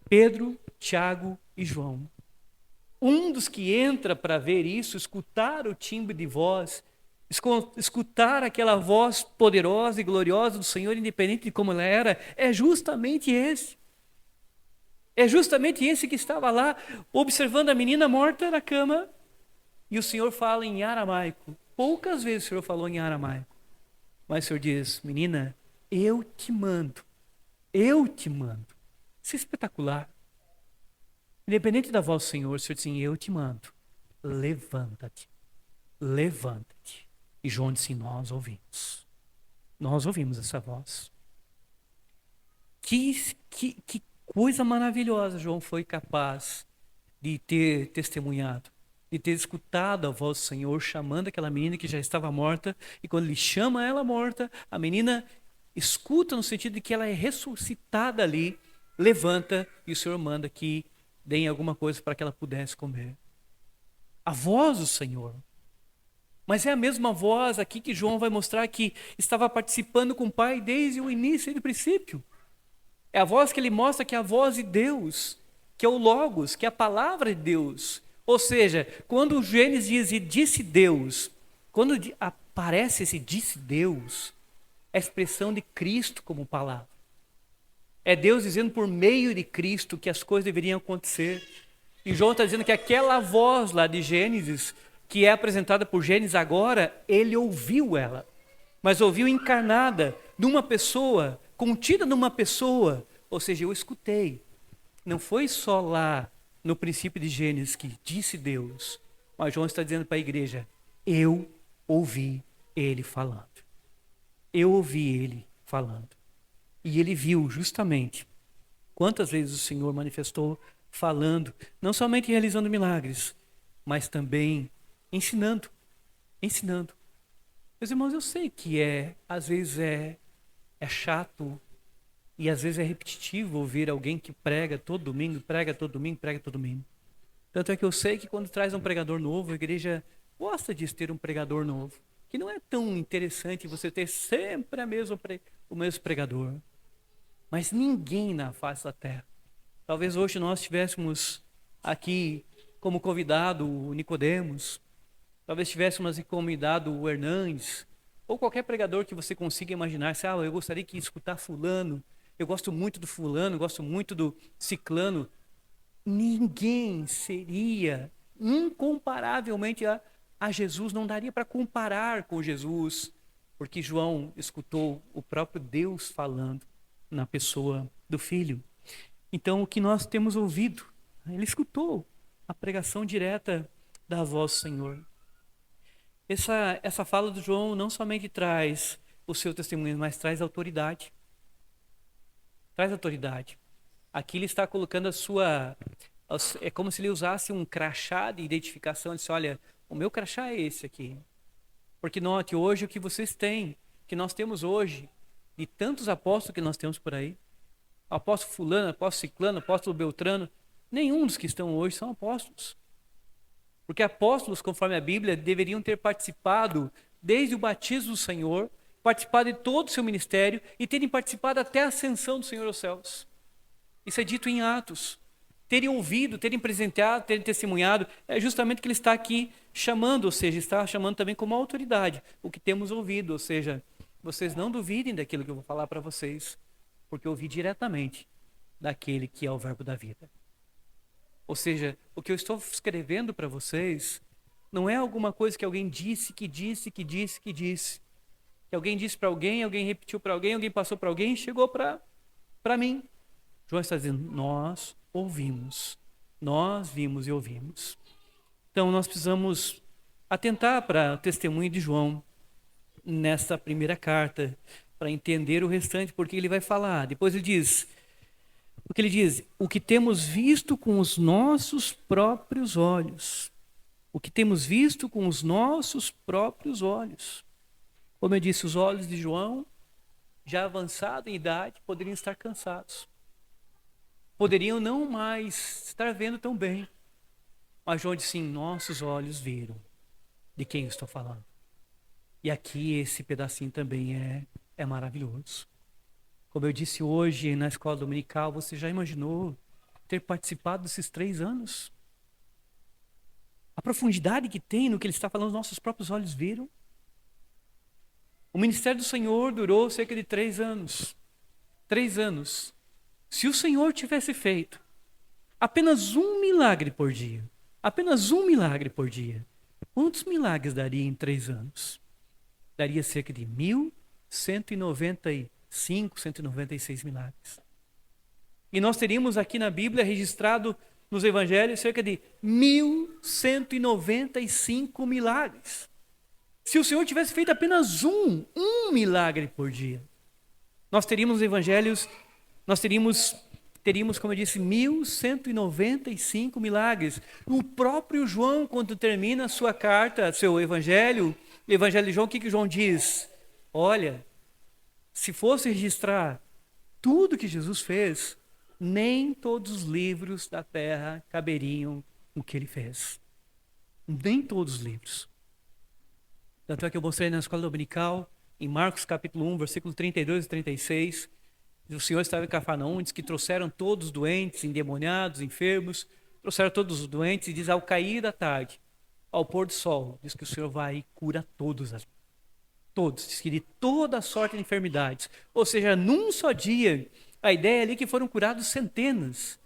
Pedro, Tiago e João. Um dos que entra para ver isso, escutar o timbre de voz, escutar aquela voz poderosa e gloriosa do Senhor, independente de como ela era, é justamente esse. É justamente esse que estava lá, observando a menina morta na cama, e o Senhor fala em aramaico. Poucas vezes o Senhor falou em aramaico. Mas o Senhor diz, menina, eu te mando. Eu te mando. Isso é espetacular. Independente da voz do Senhor, o Senhor diz assim, eu te mando. Levanta-te. Levanta-te. E João disse, nós ouvimos. Nós ouvimos essa voz. Que coisa maravilhosa João foi capaz de ter testemunhado, de ter escutado a voz do Senhor chamando aquela menina que já estava morta, e quando ele chama ela morta, a menina escuta no sentido de que ela é ressuscitada ali, levanta, e o Senhor manda que deem alguma coisa para que ela pudesse comer. A voz do Senhor. Mas é a mesma voz aqui que João vai mostrar que estava participando com o Pai desde o início e do princípio. É a voz que ele mostra que é a voz de Deus, que é o Logos, que é a palavra de Deus. Ou seja, quando o Gênesis diz e disse Deus, quando aparece esse disse Deus, é a expressão de Cristo como palavra. É Deus dizendo por meio de Cristo que as coisas deveriam acontecer. E João está dizendo que aquela voz lá de Gênesis, que é apresentada por Gênesis agora, ele ouviu ela. Mas ouviu encarnada numa pessoa, contida numa pessoa. Ou seja, eu escutei. Não foi só lá no princípio de Gênesis que disse Deus. Mas João está dizendo para a igreja, eu ouvi ele falando. Eu ouvi ele falando. E ele viu justamente quantas vezes o Senhor manifestou falando, não somente realizando milagres, mas também ensinando. Meus irmãos, eu sei que às vezes é chato e às vezes é repetitivo ouvir alguém que prega todo domingo. Tanto é que eu sei que quando traz um pregador novo, a igreja gosta de ter um pregador novo, que não é tão interessante você ter sempre o mesmo pregador. Mas ninguém na face da terra. Talvez hoje nós tivéssemos aqui como convidado o Nicodemos, talvez tivéssemos aqui como convidado o Hernandes, ou qualquer pregador que você consiga imaginar. Eu gostaria de escutar fulano, eu gosto muito do fulano, eu gosto muito do ciclano. Ninguém seria incomparavelmente a Jesus, não daria para comparar com Jesus, porque João escutou o próprio Deus falando na pessoa do Filho. Então, o que nós temos ouvido, ele escutou a pregação direta da voz do Senhor. Essa fala do João não somente traz o seu testemunho, mas traz autoridade. Traz autoridade. Aqui ele está colocando é como se ele usasse um crachá de identificação. Ele disse, olha, o meu crachá é esse aqui. Porque note, hoje o que vocês têm, que nós temos hoje, de tantos apóstolos que nós temos por aí, apóstolo fulano, apóstolo ciclano, apóstolo beltrano, nenhum dos que estão hoje são apóstolos. Porque apóstolos, conforme a Bíblia, deveriam ter participado desde o batismo do Senhor, participado de todo o seu ministério e terem participado até a ascensão do Senhor aos céus. Isso é dito em Atos. Terem ouvido, terem presenciado, terem testemunhado, é justamente o que ele está aqui chamando, ou seja, está chamando também como autoridade, o que temos ouvido, ou seja, vocês não duvidem daquilo que eu vou falar para vocês, porque eu ouvi diretamente daquele que é o verbo da vida. Ou seja, o que eu estou escrevendo para vocês não é alguma coisa que alguém disse, que alguém disse para alguém repetiu para alguém, alguém passou para alguém e chegou para mim. João está dizendo, nós ouvimos, nós vimos e ouvimos. Então nós precisamos atentar para o testemunho de João nessa primeira carta, para entender o restante, porque ele vai falar. Depois ele diz, o que ele diz? O que temos visto com os nossos próprios olhos. O que temos visto com os nossos próprios olhos. Como eu disse, os olhos de João, já avançado em idade, poderiam estar cansados. Poderiam não mais estar vendo tão bem. Mas João disse, sim, nossos olhos viram de quem eu estou falando. E aqui esse pedacinho também é maravilhoso. Como eu disse hoje na escola dominical, você já imaginou ter participado desses 3 anos? A profundidade que tem no que ele está falando, nossos próprios olhos viram. O ministério do Senhor durou cerca de 3 anos. 3 anos. Se o Senhor tivesse feito apenas um milagre por dia, quantos milagres daria em 3 anos? Daria cerca de 1.195, 196 milagres. E nós teríamos aqui na Bíblia registrado nos evangelhos cerca de 1.195 milagres. Se o Senhor tivesse feito apenas um milagre por dia, nós teríamos nos evangelhos nós teríamos, como eu disse, 1195 milagres. O próprio João, quando termina a sua carta, seu evangelho, o evangelho de João, o que João diz? Olha, se fosse registrar tudo que Jesus fez, nem todos os livros da terra caberiam o que ele fez. Nem todos os livros. Tanto é que eu mostrei na escola dominical, em Marcos capítulo 1, versículo 32 e 36, o Senhor estava em Cafarnaum, diz que trouxeram todos os doentes, endemoniados, enfermos, trouxeram todos os doentes, e diz, ao cair da tarde, ao pôr do sol, diz que o Senhor vai e cura todos, diz que de toda sorte de enfermidades. Ou seja, num só dia, a ideia ali é que foram curados centenas.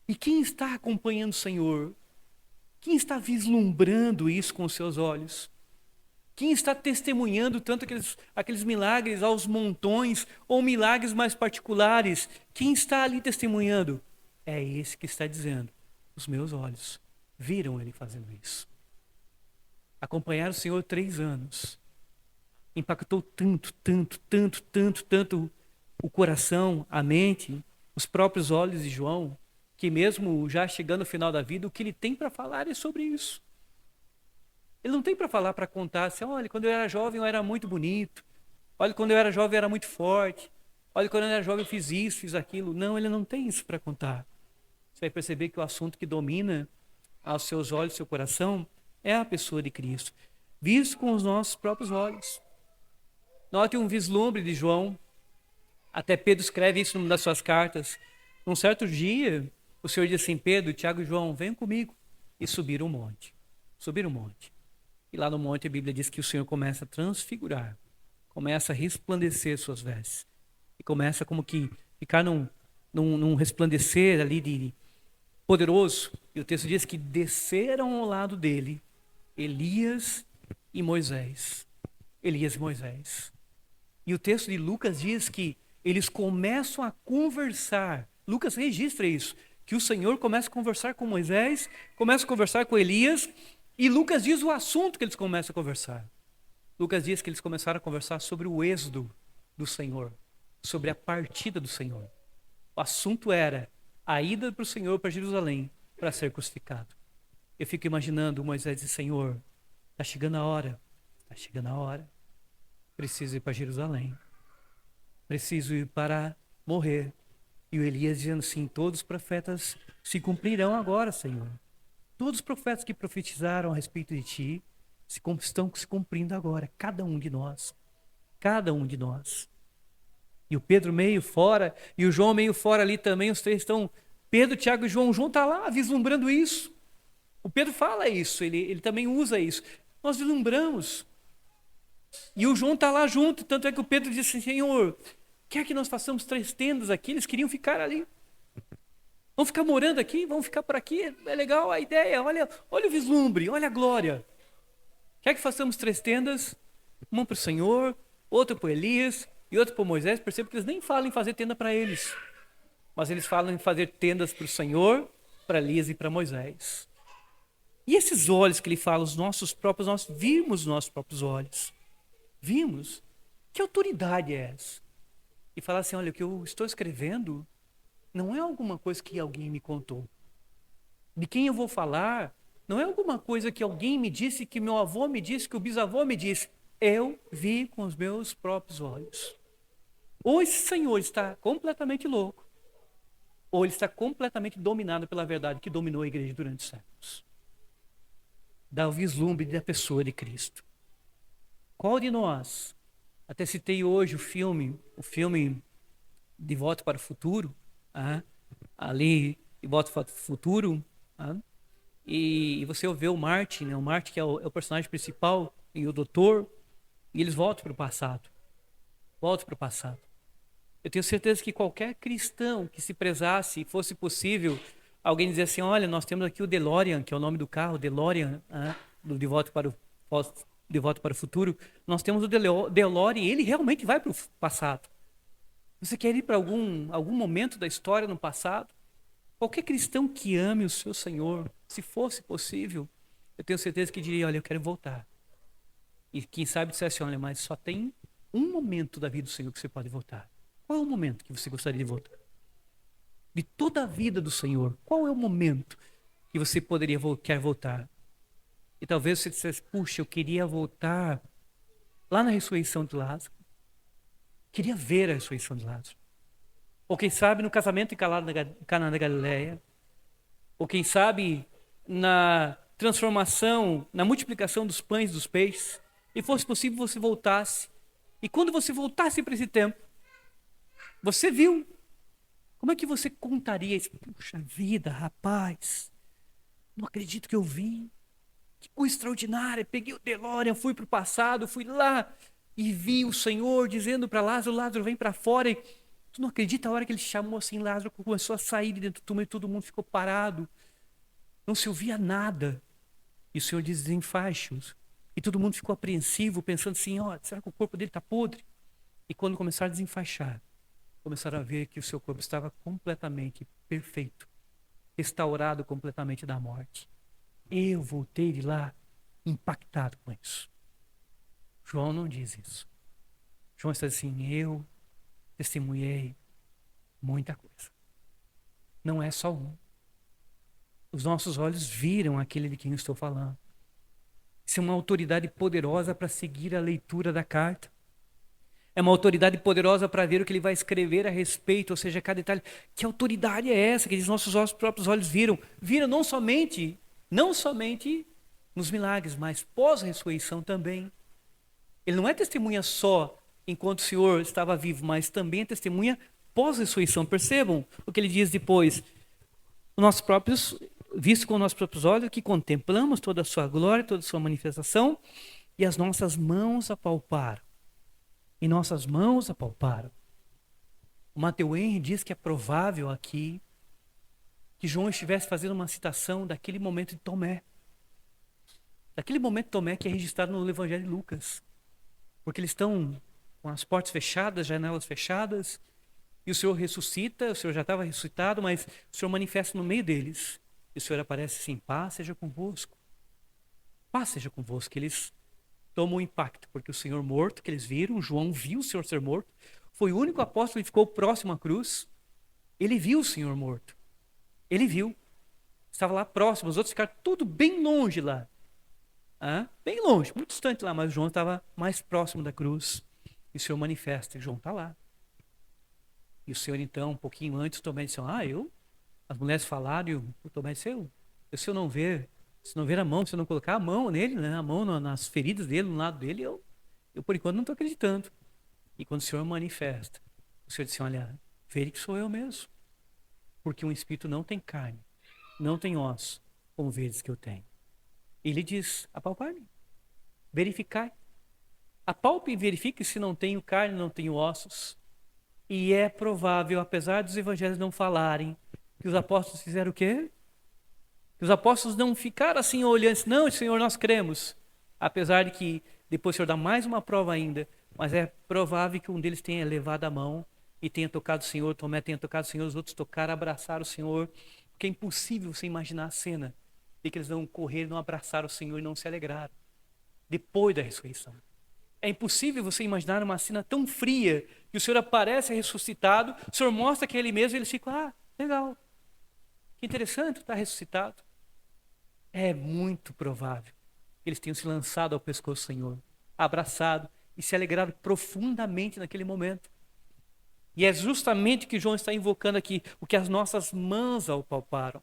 E quem está acompanhando o Senhor? Quem está vislumbrando isso com os seus olhos? Quem está testemunhando tanto aqueles milagres aos montões ou milagres mais particulares? Quem está ali testemunhando? É esse que está dizendo, os meus olhos viram ele fazendo isso. Acompanhar o Senhor 3 anos impactou tanto o coração, a mente, os próprios olhos de João, que mesmo já chegando no final da vida, o que ele tem para falar é sobre isso. Ele não tem para falar, para contar assim, olha, quando eu era jovem eu era muito bonito, olha, quando eu era jovem eu era muito forte, olha, quando eu era jovem eu fiz isso, fiz aquilo. Não, ele não tem isso para contar. Você vai perceber que o assunto que domina aos seus olhos, seu coração, é a pessoa de Cristo, visto com os nossos próprios olhos. Note um vislumbre de João, até Pedro escreve isso numa das suas cartas. Num certo dia, o Senhor disse assim, Pedro, Tiago e João, venham comigo. E subiram o monte. E lá no monte a Bíblia diz que o Senhor começa a transfigurar, começa a resplandecer suas vestes. E começa como que ficar num resplandecer ali de poderoso. E o texto diz que desceram ao lado dele Elias e Moisés. E o texto de Lucas diz que eles começam a conversar. Lucas registra isso, que o Senhor começa a conversar com Moisés, começa a conversar com Elias, e Lucas diz o assunto que eles começam a conversar. Lucas diz que eles começaram a conversar sobre o êxodo do Senhor, sobre a partida do Senhor. O assunto era a ida para o Senhor, para Jerusalém, para ser crucificado. Eu fico imaginando Moisés dizer, Senhor, está chegando a hora, preciso ir para Jerusalém, preciso ir para morrer. E o Elias dizendo assim, todos os profetas se cumprirão agora, Senhor. Todos os profetas que profetizaram a respeito de ti estão se cumprindo agora, cada um de nós. E o Pedro meio fora, e o João meio fora ali também, os três estão, Pedro, Tiago e João. João está lá vislumbrando isso. O Pedro fala isso, ele também usa isso. Nós vislumbramos. E o João está lá junto, tanto é que o Pedro disse, Senhor, quer que nós façamos 3 tendas aqui? Eles queriam ficar ali. Vamos ficar morando aqui? Vamos ficar por aqui? É legal a ideia, olha o vislumbre, olha a glória. Quer que façamos 3 tendas? Uma para o Senhor, outra para Elias e outra para Moisés. Perceba que eles nem falam em fazer tenda para eles, mas eles falam em fazer tendas para o Senhor, para Elias e para Moisés. E esses olhos que ele fala, nós vimos os nossos próprios olhos. Vimos. Que autoridade é essa? E falar assim, olha, o que eu estou escrevendo não é alguma coisa que alguém me contou. De quem eu vou falar não é alguma coisa que alguém me disse, que meu avô me disse, que o bisavô me disse. Eu vi com os meus próprios olhos. Ou esse Senhor está completamente louco, ou ele está completamente dominado pela verdade que dominou a igreja durante séculos. Dá o vislumbre da pessoa de Cristo. Qual de nós, até citei hoje o filme De Volta para o Futuro, ali, De Volta para o Futuro, e você vê o Martin, né? O Martin que é o personagem principal, e o doutor, e eles voltam para o passado. Eu tenho certeza que qualquer cristão que se prezasse, fosse possível, alguém dizer assim, olha, nós temos aqui o DeLorean, que é o nome do carro, DeLorean, do De Volta para o Futuro. Nós temos o DeLorean, e ele realmente vai para o passado. Você quer ir para algum momento da história no passado? Qualquer cristão que ame o seu Senhor, se fosse possível, eu tenho certeza que diria, olha, eu quero voltar. E quem sabe dissesse, olha, mas só tem um momento da vida do Senhor que você pode voltar. Qual é o momento que você gostaria de voltar? De toda a vida do Senhor, qual é o momento que você quer voltar? E talvez você dissesse, puxa, eu queria voltar lá na ressurreição de Lázaro. Queria ver a ressurreição de Lázaro. Ou quem sabe no casamento em Caná da Galileia. Ou quem sabe na transformação, na multiplicação dos pães e dos peixes. E fosse possível você voltasse. E quando você voltasse para esse tempo, você viu. Como é que você contaria isso? Puxa vida, rapaz. Não acredito que eu vi. Que coisa extraordinária. Peguei o DeLorean, fui para o passado, fui lá e vi o Senhor dizendo para Lázaro, Lázaro vem para fora. E tu não acredita a hora que ele chamou assim, Lázaro começou a sair de dentro do túmulo e todo mundo ficou parado. Não se ouvia nada. E o Senhor diz, desenfaixe-os. E todo mundo ficou apreensivo, pensando assim, ó, será que o corpo dele está podre? E quando começaram a desenfaixar, começaram a ver que o seu corpo estava completamente perfeito, restaurado completamente da morte. Eu voltei de lá impactado com isso. João não diz isso. João está assim, eu testemunhei muita coisa. Não é só um. Os nossos olhos viram aquele de quem eu estou falando. Isso é uma autoridade poderosa para seguir a leitura da carta. É uma autoridade poderosa para ver o que ele vai escrever a respeito, ou seja, cada detalhe. Que autoridade é essa que os nossos próprios olhos viram? Viram não somente nos milagres, mas pós-ressurreição também. Ele não é testemunha só enquanto o Senhor estava vivo, mas também é testemunha pós-ressurreição. Percebam o que ele diz depois. Visto com nossos próprios olhos, que contemplamos toda a sua glória, toda a sua manifestação, e as nossas mãos apalparam. E nossas mãos apalparam. O Matthew Henry diz que é provável aqui que João estivesse fazendo uma citação daquele momento de Tomé. Daquele momento de Tomé que é registrado no Evangelho de Lucas. Porque eles estão com as portas fechadas, janelas fechadas, e o Senhor ressuscita, o Senhor já estava ressuscitado, mas o Senhor manifesta no meio deles. E o Senhor aparece assim, paz seja convosco. Paz seja convosco. Eles tomam um impacto, porque o Senhor morto, que eles viram, João viu o Senhor ser morto, foi o único apóstolo que ficou próximo à cruz. Ele viu o Senhor morto. Ele viu. Estava lá próximo, os outros ficaram tudo bem longe lá. Bem longe, muito distante lá, mas João estava mais próximo da cruz. E o Senhor manifesta, e João está lá. E o Senhor então, um pouquinho antes, Tomé disse, as mulheres falaram, e o Tomé disse, se eu não ver, se não ver a mão, se eu não colocar a mão nele, né, a mão nas feridas dele, no lado dele, eu por enquanto não estou acreditando. E quando o Senhor manifesta, o Senhor disse, olha, vede que sou eu mesmo. Porque um espírito não tem carne, não tem osso, como vedes que eu tenho. E ele diz, apalpar-me, verificai. Apalpe e verifique se não tenho carne, não tenho ossos. E é provável, apesar dos evangelhos não falarem, que os apóstolos fizeram o quê? Que os apóstolos não ficaram assim olhando, não, Senhor, nós cremos. Apesar de que depois o Senhor dá mais uma prova ainda, mas é provável que um deles tenha levado a mão e tenha tocado o Senhor, Tomé tenha tocado o Senhor, os outros tocaram, abraçaram o Senhor. Porque é impossível você imaginar a cena de que eles não correram, não abraçaram o Senhor e não se alegraram depois da ressurreição. É impossível você imaginar uma cena tão fria que o Senhor aparece ressuscitado, o Senhor mostra que é Ele mesmo e eles ficam, legal, que interessante, está ressuscitado. É muito provável que eles tenham se lançado ao pescoço do Senhor, abraçado e se alegrado profundamente naquele momento. E é justamente o que João está invocando aqui, o que as nossas mãos apalparam.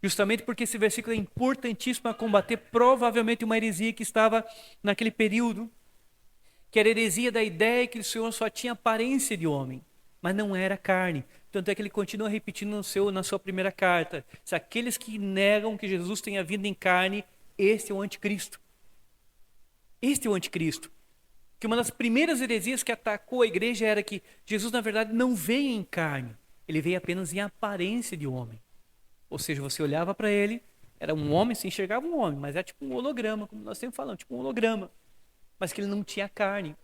Justamente porque esse versículo é importantíssimo para combater provavelmente uma heresia que estava naquele período, que era a heresia da ideia que o Senhor só tinha aparência de homem, mas não era carne. Tanto é que ele continua repetindo na sua primeira carta, se aqueles que negam que Jesus tenha vindo em carne, este é o anticristo. Este é o anticristo. Que uma das primeiras heresias que atacou a igreja era que Jesus, na verdade, não veio em carne. Ele veio apenas em aparência de homem. Ou seja, você olhava para ele, era um homem, se enxergava um homem, mas é tipo um holograma, como nós sempre falamos, tipo um holograma. Mas que ele não tinha carne.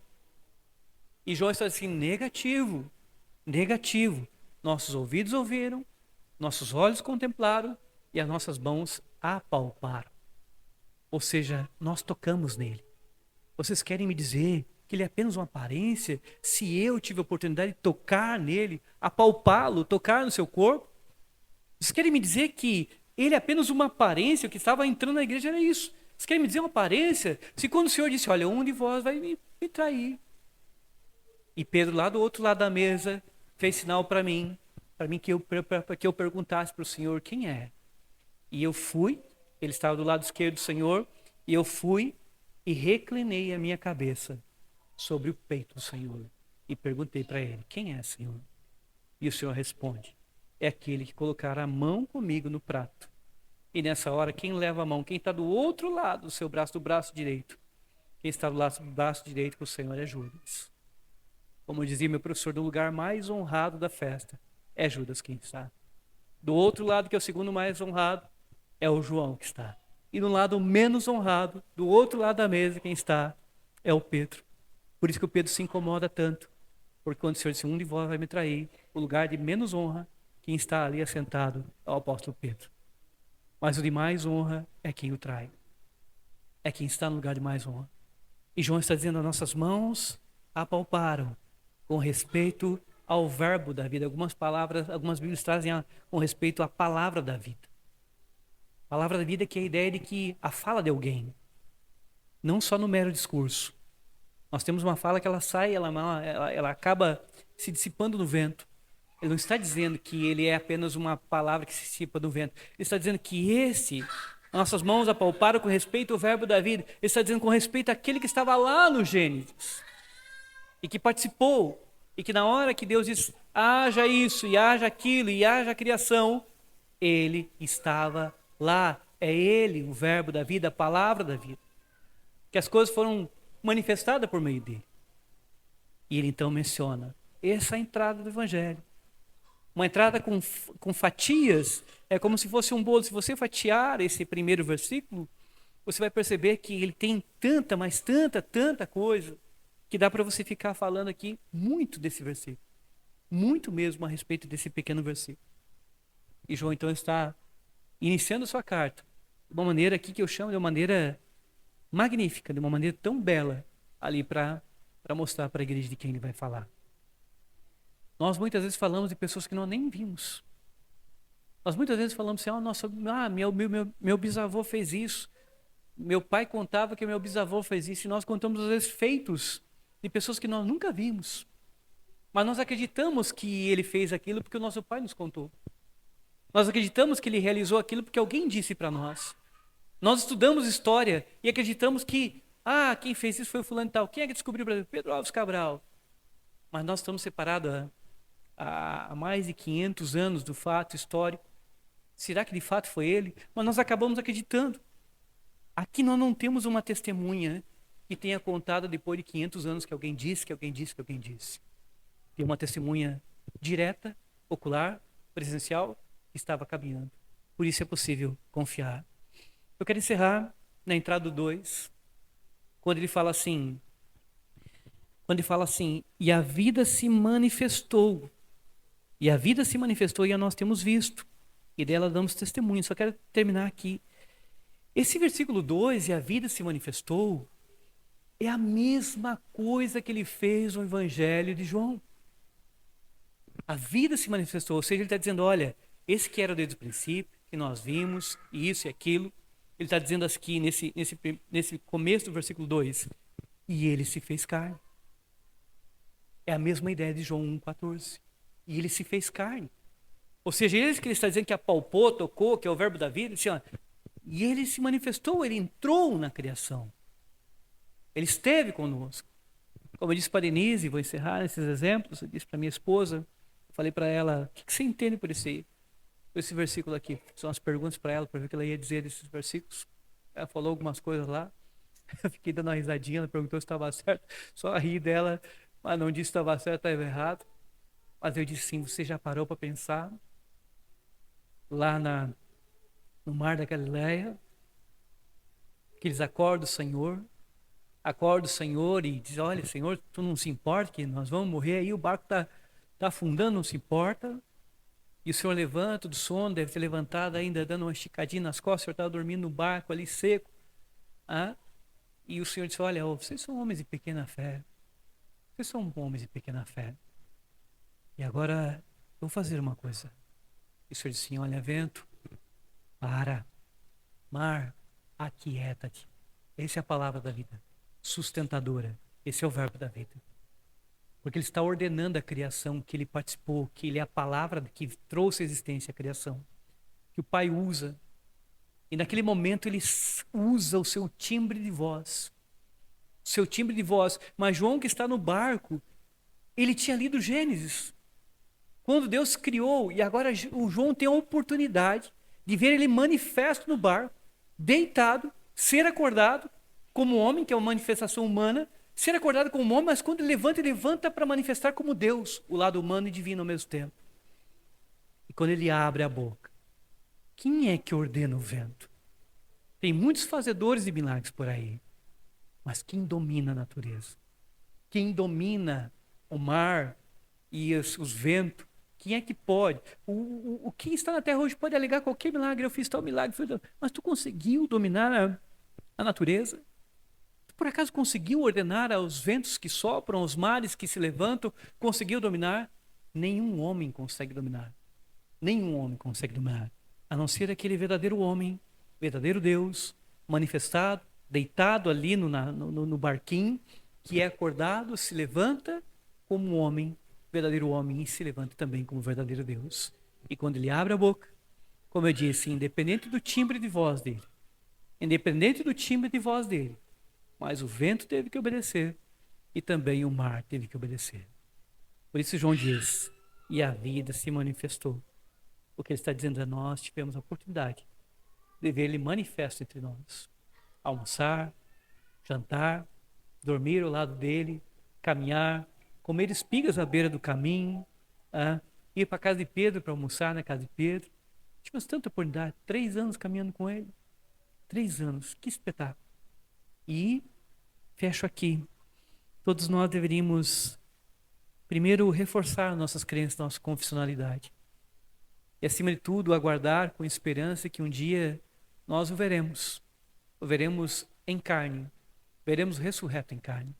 E João está assim, negativo. Nossos ouvidos ouviram, nossos olhos contemplaram e as nossas mãos apalparam. Ou seja, nós tocamos nele. Vocês querem me dizer que ele é apenas uma aparência, se eu tive a oportunidade de tocar nele, apalpá-lo, tocar no seu corpo? Vocês querem me dizer que ele é apenas uma aparência? O que estava entrando na igreja era isso. Vocês querem me dizer uma aparência? Se quando o Senhor disse, olha, um de vós vai me trair. E Pedro, lá do outro lado da mesa, fez sinal para mim que eu perguntasse para o Senhor quem é. E eu fui, ele estava do lado esquerdo do Senhor, e eu fui e reclinei a minha cabeça sobre o peito do Senhor. E perguntei para ele, quem é, Senhor? E o Senhor responde, é aquele que colocar a mão comigo no prato. E nessa hora, quem leva a mão? Quem está do outro lado do seu braço, do braço direito? Quem está do lado do braço direito com o Senhor é Judas. Como dizia meu professor, do lugar mais honrado da festa, é Judas quem está. Do outro lado, que é o segundo mais honrado, é o João que está. E no lado menos honrado, do outro lado da mesa, quem está é o Pedro. Por isso que o Pedro se incomoda tanto. Porque quando o Senhor disse, um de vós vai me trair, o lugar de menos honra, quem está ali assentado é o apóstolo Pedro. Mas o de mais honra é quem o trai. É quem está no lugar de mais honra. E João está dizendo, as nossas mãos apalparam com respeito ao verbo da vida. Algumas palavras, algumas Bíblias trazem com respeito à palavra da vida. A palavra da vida que é a ideia de que a fala de alguém, não só no mero discurso. Nós temos uma fala que ela sai, ela acaba se dissipando no vento. Ele não está dizendo que ele é apenas uma palavra que se dissipa no vento. Ele está dizendo que nossas mãos apalparam com respeito ao verbo da vida. Ele está dizendo com respeito àquele que estava lá no Gênesis. E que participou. E que na hora que Deus diz, haja isso, e haja aquilo, e haja a criação, ele estava lá. É ele, o verbo da vida, a palavra da vida. Que as coisas foram manifestadas por meio dele. E ele então menciona essa é a entrada do Evangelho. Uma entrada com fatias, é como se fosse um bolo. Se você fatiar esse primeiro versículo, você vai perceber que ele tem tanta, mas tanta coisa, que dá para você ficar falando aqui muito desse versículo. Muito mesmo a respeito desse pequeno versículo. E João então está iniciando sua carta de uma maneira aqui que eu chamo de uma maneira magnífica, de uma maneira tão bela, ali para mostrar para a igreja de quem ele vai falar. Nós muitas vezes falamos de pessoas que nós nem vimos. Nós muitas vezes falamos assim, meu bisavô fez isso. Meu pai contava que meu bisavô fez isso. E nós contamos às vezes feitos de pessoas que nós nunca vimos. Mas nós acreditamos que ele fez aquilo porque o nosso pai nos contou. Nós acreditamos que ele realizou aquilo porque alguém disse para nós. Nós estudamos história e acreditamos que quem fez isso foi o fulano e tal. Quem é que descobriu o Brasil? Pedro Alves Cabral. Mas nós estamos separados há mais de 500 anos do fato histórico. Será que de fato foi ele? Mas nós acabamos acreditando. Aqui nós não temos uma testemunha que tenha contado depois de 500 anos que alguém disse, que alguém disse, que alguém disse. Tem uma testemunha direta, ocular, presencial, que estava caminhando. Por isso é possível confiar. Eu quero encerrar na entrada do 2, quando ele fala assim, e a vida se manifestou. E a vida se manifestou e a nós temos visto. E dela damos testemunho. Só quero terminar aqui. Esse versículo 2, e a vida se manifestou, é a mesma coisa que ele fez no Evangelho de João. A vida se manifestou, ou seja, ele está dizendo, olha, esse que era desde o princípio, que nós vimos, e isso e aquilo, ele está dizendo aqui nesse começo do versículo 2, e ele se fez carne. É a mesma ideia de João 1,14. E ele se fez carne. Ou seja, ele que ele está dizendo que apalpou, tocou, que é o verbo da vida, e ele se manifestou, ele entrou na criação. Ele esteve conosco. Como eu disse para a Denise, vou encerrar esses exemplos, eu disse para minha esposa, falei para ela, o que você entende por esse versículo aqui? São as perguntas para ela, para ver o que ela ia dizer desses versículos. Ela falou algumas coisas lá, eu fiquei dando uma risadinha, ela perguntou se estava certo, só ri dela, mas não disse se estava certo ou estava errado. Mas eu disse sim, você já parou para pensar? Lá no mar da Galileia, que eles acordam o Senhor e dizem, olha Senhor, tu não se importa que nós vamos morrer aí, o barco está afundando, não se importa. E o Senhor levanta do sono, deve ter levantado ainda, dando uma esticadinha nas costas, o Senhor estava dormindo no barco ali seco. E o Senhor disse, olha, vocês são homens de pequena fé. Vocês são homens de pequena fé. E agora eu vou fazer uma coisa. E o Senhor disse assim, olha, vento, para. Mar, aquieta-te. Essa é a palavra da vida. Sustentadora. Esse é o verbo da vida. Porque ele está ordenando a criação que ele participou, que ele é a palavra que trouxe a existência à criação. Que o Pai usa. E naquele momento ele usa o seu timbre de voz. O seu timbre de voz. Mas João, que está no barco, ele tinha lido Gênesis. Quando Deus criou, e agora o João tem a oportunidade de ver ele manifesto no barco, deitado, ser acordado como homem, que é uma manifestação humana, ser acordado como homem, mas quando ele levanta para manifestar como Deus, o lado humano e divino ao mesmo tempo. E quando ele abre a boca, quem é que ordena o vento? Tem muitos fazedores de milagres por aí, mas quem domina a natureza? Quem domina o mar e os ventos? Quem é que pode? Quem está na terra hoje pode alegar qualquer milagre. Eu fiz tal milagre. Mas tu conseguiu dominar a natureza? Tu por acaso conseguiu ordenar aos ventos que sopram, aos mares que se levantam? Conseguiu dominar? Nenhum homem consegue dominar. Nenhum homem consegue dominar. A não ser aquele verdadeiro homem, verdadeiro Deus, manifestado, deitado ali no barquinho, que é acordado, se levanta como um homem, verdadeiro homem, e se levanta também como verdadeiro Deus. E quando ele abre a boca, como eu disse, independente do timbre de voz dele, mas o vento teve que obedecer e também o mar teve que obedecer. Por isso João diz, e a vida se manifestou. O que ele está dizendo a nós, tivemos a oportunidade de ver ele manifesto entre nós. Almoçar, jantar, dormir ao lado dele, caminhar, comer espigas à beira do caminho, ir para a casa de Pedro para almoçar na casa de Pedro. Tivemos tanta oportunidade, 3 anos caminhando com ele. 3 anos, que espetáculo. E fecho aqui. Todos nós deveríamos, primeiro, reforçar nossas crenças, nossa confessionalidade. E, acima de tudo, aguardar com esperança que um dia nós o veremos. O veremos em carne. Veremos ressurreto em carne.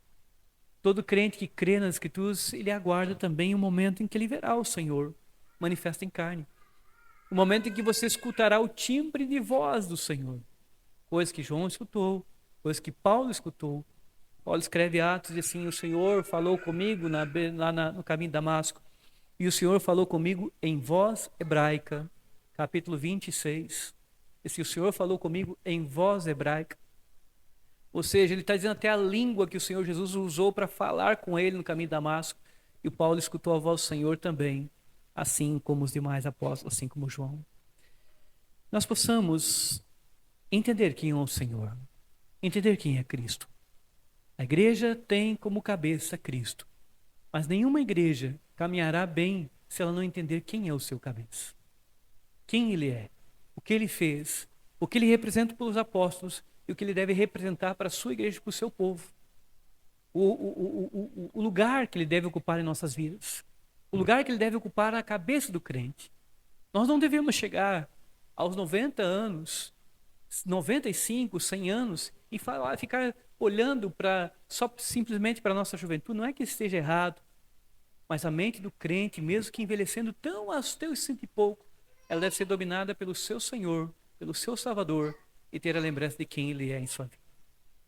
Todo crente que crê nas Escrituras, ele aguarda também o momento em que ele verá o Senhor manifesto em carne. O momento em que você escutará o timbre de voz do Senhor. Coisa que João escutou, coisa que Paulo escutou. Paulo escreve Atos e assim, o Senhor falou comigo lá no caminho de Damasco. E o Senhor falou comigo em voz hebraica. Capítulo 26. E o Senhor falou comigo em voz hebraica. Ou seja, ele está dizendo até a língua que o Senhor Jesus usou para falar com ele no caminho de Damasco. E o Paulo escutou a voz do Senhor também, assim como os demais apóstolos, assim como João. Nós possamos entender quem é o Senhor, entender quem é Cristo. A igreja tem como cabeça Cristo, mas nenhuma igreja caminhará bem se ela não entender quem é o seu cabeça. Quem ele é, o que ele fez, o que ele representa pelos apóstolos, e o que ele deve representar para a sua igreja e para o seu povo. O lugar que ele deve ocupar em nossas vidas. O lugar que ele deve ocupar na cabeça do crente. Nós não devemos chegar aos 90 anos, 95, 100 anos, e ficar olhando só simplesmente para a nossa juventude. Não é que isso esteja errado, mas a mente do crente, mesmo que envelhecendo tão aos teus 100 e pouco, ela deve ser dominada pelo seu Senhor, pelo seu Salvador, e ter a lembrança de quem ele é em sua vida.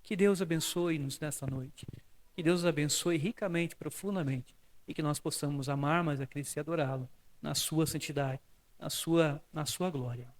Que Deus abençoe-nos nessa noite. Que Deus nos abençoe ricamente, profundamente. E que nós possamos amar mais a Cristo e adorá-lo na sua santidade, na sua glória.